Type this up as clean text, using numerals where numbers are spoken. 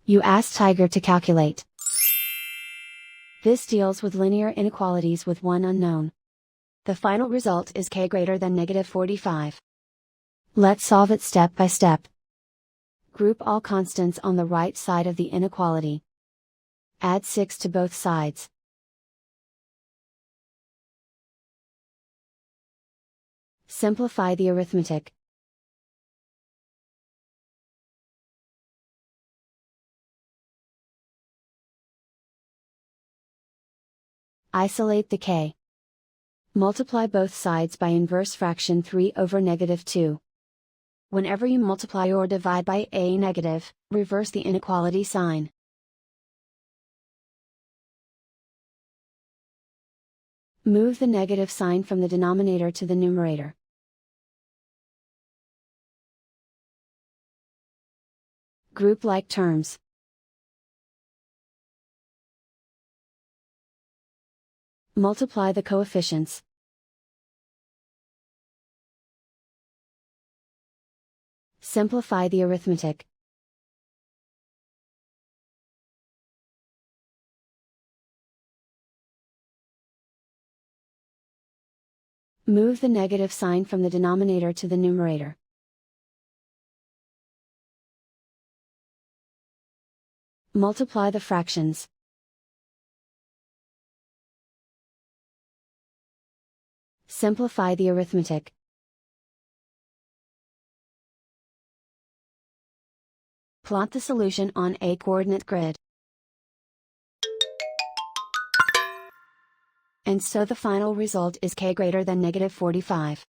You ask Tiger to calculate. This deals with linear inequalities with one unknown. The final result is k greater than -45. Let's solve it step by step. Group all constants on the right side of the inequality. Add 6 to both sides. Simplify the arithmetic. Isolate the k. Multiply both sides by inverse fraction 3 over -2. Whenever you multiply or divide by a negative, reverse the inequality sign. Move the negative sign from the denominator to the numerator. Group like terms. Multiply the coefficients. Simplify the arithmetic. Move the negative sign from the denominator to the numerator. Multiply the fractions. Simplify the arithmetic. Plot the solution on a coordinate grid. And so the final result is k greater than -45.